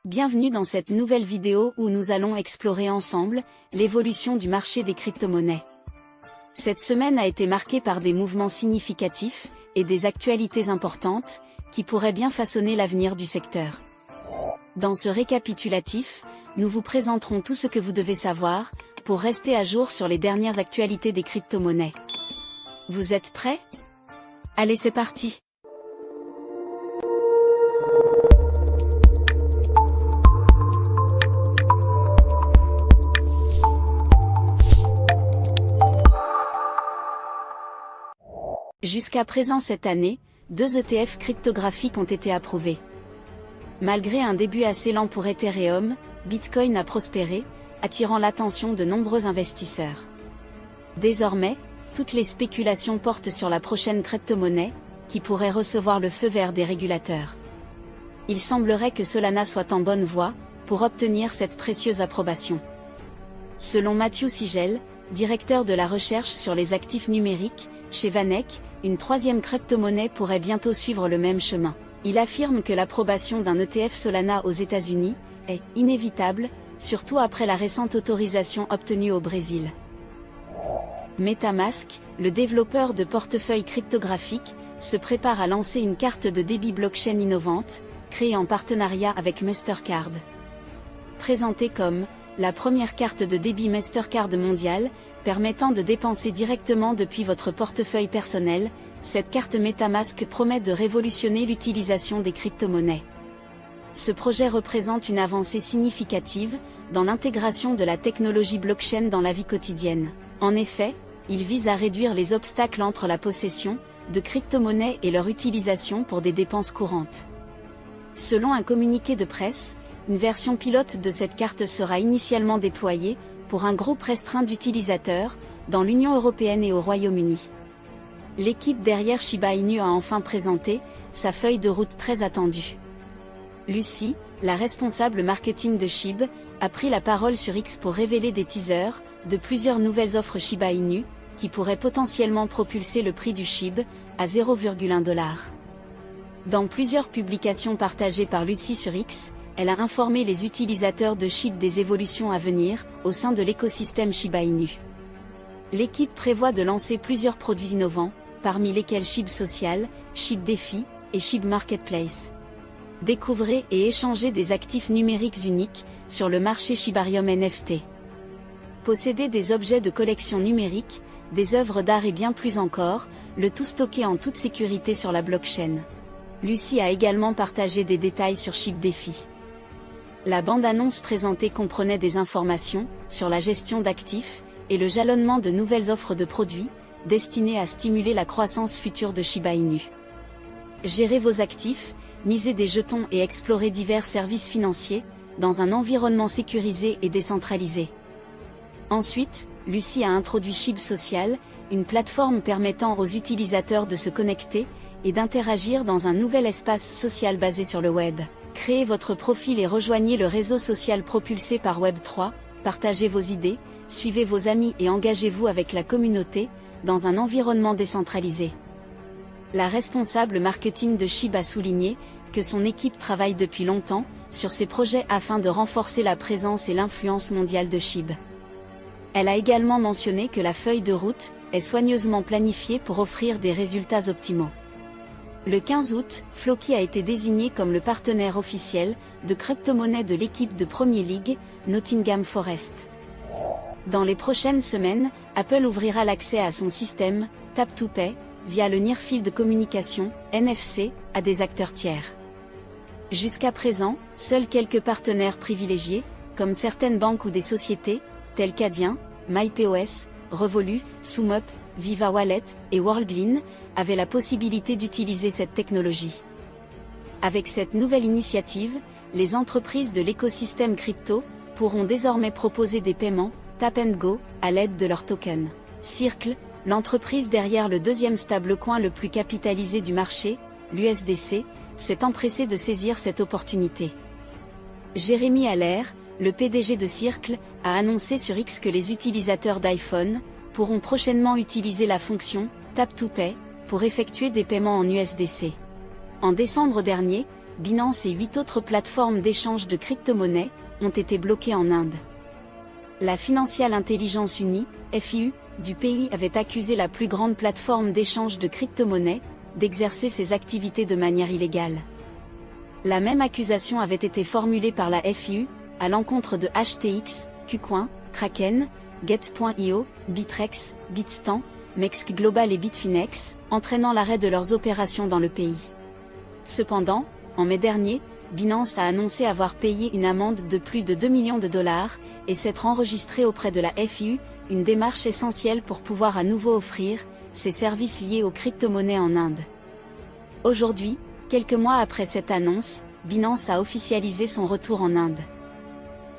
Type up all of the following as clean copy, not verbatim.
Bienvenue dans cette nouvelle vidéo où nous allons explorer ensemble l'évolution du marché des crypto-monnaies. Cette semaine a été marquée par des mouvements significatifs et des actualités importantes qui pourraient bien façonner l'avenir du secteur. Dans ce récapitulatif, nous vous présenterons tout ce que vous devez savoir pour rester à jour sur les dernières actualités des crypto-monnaies. Vous êtes prêts? Allez, c'est parti! Jusqu'à présent cette année, 2 ETF cryptographiques ont été approuvés. Malgré un début assez lent pour Ethereum, Bitcoin a prospéré, attirant l'attention de nombreux investisseurs. Désormais, toutes les spéculations portent sur la prochaine crypto-monnaie, qui pourrait recevoir le feu vert des régulateurs. Il semblerait que Solana soit en bonne voie, pour obtenir cette précieuse approbation. Selon Matthew Sigel, directeur de la recherche sur les actifs numériques, chez VanEck, une troisième crypto-monnaie pourrait bientôt suivre le même chemin. Il affirme que l'approbation d'un ETF Solana aux États-Unis est inévitable, surtout après la récente autorisation obtenue au Brésil. MetaMask, le développeur de portefeuilles cryptographiques, se prépare à lancer une carte de débit blockchain innovante, créée en partenariat avec Mastercard. Présentée comme la première carte de débit Mastercard mondiale, permettant de dépenser directement depuis votre portefeuille personnel, cette carte MetaMask promet de révolutionner l'utilisation des crypto-monnaies. Ce projet représente une avancée significative dans l'intégration de la technologie blockchain dans la vie quotidienne. En effet, il vise à réduire les obstacles entre la possession de crypto-monnaies et leur utilisation pour des dépenses courantes. Selon un communiqué de presse, une version pilote de cette carte sera initialement déployée pour un groupe restreint d'utilisateurs dans l'Union européenne et au Royaume-Uni. L'équipe derrière Shiba Inu a enfin présenté sa feuille de route très attendue. Lucy, la responsable marketing de SHIB, a pris la parole sur X pour révéler des teasers de plusieurs nouvelles offres Shiba Inu qui pourraient potentiellement propulser le prix du SHIB à 0,1 $. Dans plusieurs publications partagées par Lucy sur X, elle a informé les utilisateurs de SHIB des évolutions à venir au sein de l'écosystème Shiba Inu. L'équipe prévoit de lancer plusieurs produits innovants, parmi lesquels SHIB Social, SHIB Défi et SHIB Marketplace. Découvrez et échangez des actifs numériques uniques sur le marché Shibarium NFT. Possédez des objets de collection numérique, des œuvres d'art et bien plus encore, le tout stocké en toute sécurité sur la blockchain. Lucy a également partagé des détails sur SHIB Défi. La bande-annonce présentée comprenait des informations sur la gestion d'actifs et le jalonnement de nouvelles offres de produits, destinées à stimuler la croissance future de Shiba Inu. Gérez vos actifs, misez des jetons et explorez divers services financiers, dans un environnement sécurisé et décentralisé. Ensuite, Lucy a introduit SHIB Social, une plateforme permettant aux utilisateurs de se connecter et d'interagir dans un nouvel espace social basé sur le web. Créez votre profil et rejoignez le réseau social propulsé par Web3, partagez vos idées, suivez vos amis et engagez-vous avec la communauté, dans un environnement décentralisé. La responsable marketing de SHIB a souligné que son équipe travaille depuis longtemps sur ces projets afin de renforcer la présence et l'influence mondiale de SHIB. Elle a également mentionné que la feuille de route est soigneusement planifiée pour offrir des résultats optimaux. Le 15 août, Floki a été désigné comme le partenaire officiel de crypto-monnaie de l'équipe de Premier League, Nottingham Forest. Dans les prochaines semaines, Apple ouvrira l'accès à son système Tap to Pay via le Near Field Communication NFC à des acteurs tiers. Jusqu'à présent, seuls quelques partenaires privilégiés, comme certaines banques ou des sociétés, telles qu'Adyen, MyPOS, Revolut, SumUp, Viva Wallet et Worldline, avaient la possibilité d'utiliser cette technologie. Avec cette nouvelle initiative, les entreprises de l'écosystème crypto pourront désormais proposer des paiements Tap and Go à l'aide de leurs tokens. Circle, l'entreprise derrière le deuxième stablecoin le plus capitalisé du marché, l'USDC, s'est empressée de saisir cette opportunité. Jérémy Allaire, le PDG de Circle, a annoncé sur X que les utilisateurs d'iPhone pourront prochainement utiliser la fonction Tap to Pay pour effectuer des paiements en USDC. En décembre dernier, Binance et 8 autres plateformes d'échange de crypto-monnaies ont été bloquées en Inde. La Financial Intelligence Unit, FIU, du pays avait accusé la plus grande plateforme d'échange de crypto-monnaies d'exercer ses activités de manière illégale. La même accusation avait été formulée par la FIU à l'encontre de HTX, KuCoin, Kraken, Get.io, Bitrex, Bitstamp, Mex Global et Bitfinex, entraînant l'arrêt de leurs opérations dans le pays. Cependant, en mai dernier, Binance a annoncé avoir payé une amende de plus de 2 millions de dollars et s'être enregistré auprès de la FIU, une démarche essentielle pour pouvoir à nouveau offrir ses services liés aux crypto-monnaies en Inde. Aujourd'hui, quelques mois après cette annonce, Binance a officialisé son retour en Inde.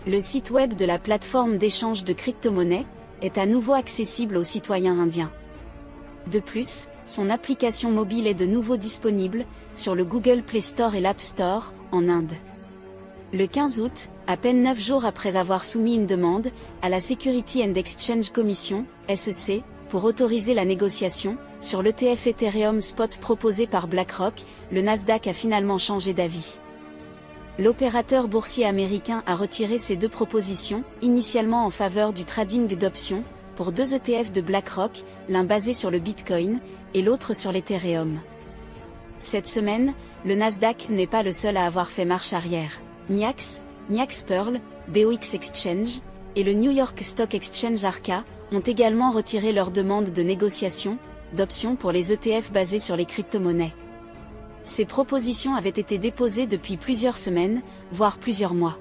Le site web de la plateforme d'échange de crypto-monnaies est à nouveau accessible aux citoyens indiens. De plus, son application mobile est de nouveau disponible sur le Google Play Store et l'App Store, en Inde. Le 15 août, à peine 9 jours après avoir soumis une demande à la Security and Exchange Commission, SEC, pour autoriser la négociation sur l'ETF Ethereum Spot proposé par BlackRock, le Nasdaq a finalement changé d'avis. L'opérateur boursier américain a retiré ses deux propositions, initialement en faveur du trading d'options, pour deux ETF de BlackRock, l'un basé sur le Bitcoin, et l'autre sur l'Ethereum. Cette semaine, le Nasdaq n'est pas le seul à avoir fait marche arrière. MIAX, MIAX Pearl, BOX Exchange, et le New York Stock Exchange Arca, ont également retiré leur demande de négociation, d'options pour les ETF basés sur les crypto-monnaies. Ces propositions avaient été déposées depuis plusieurs semaines, voire plusieurs mois.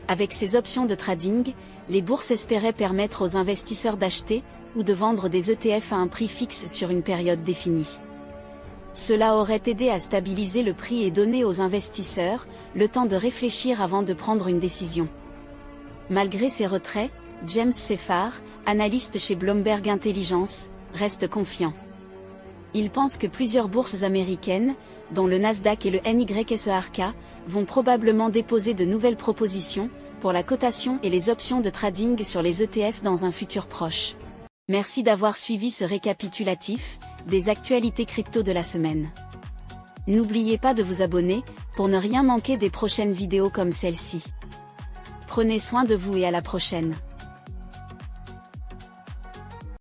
Avec ces options de trading, les bourses espéraient permettre aux investisseurs d'acheter ou de vendre des ETF à un prix fixe sur une période définie. Cela aurait aidé à stabiliser le prix et donné aux investisseurs le temps de réfléchir avant de prendre une décision. Malgré ces retraits, James Seffar, analyste chez Bloomberg Intelligence, reste confiant. Il pense que plusieurs bourses américaines, dont le Nasdaq et le NYSE Arca, vont probablement déposer de nouvelles propositions pour la cotation et les options de trading sur les ETF dans un futur proche. Merci d'avoir suivi ce récapitulatif des actualités crypto de la semaine. N'oubliez pas de vous abonner pour ne rien manquer des prochaines vidéos comme celle-ci. Prenez soin de vous et à la prochaine.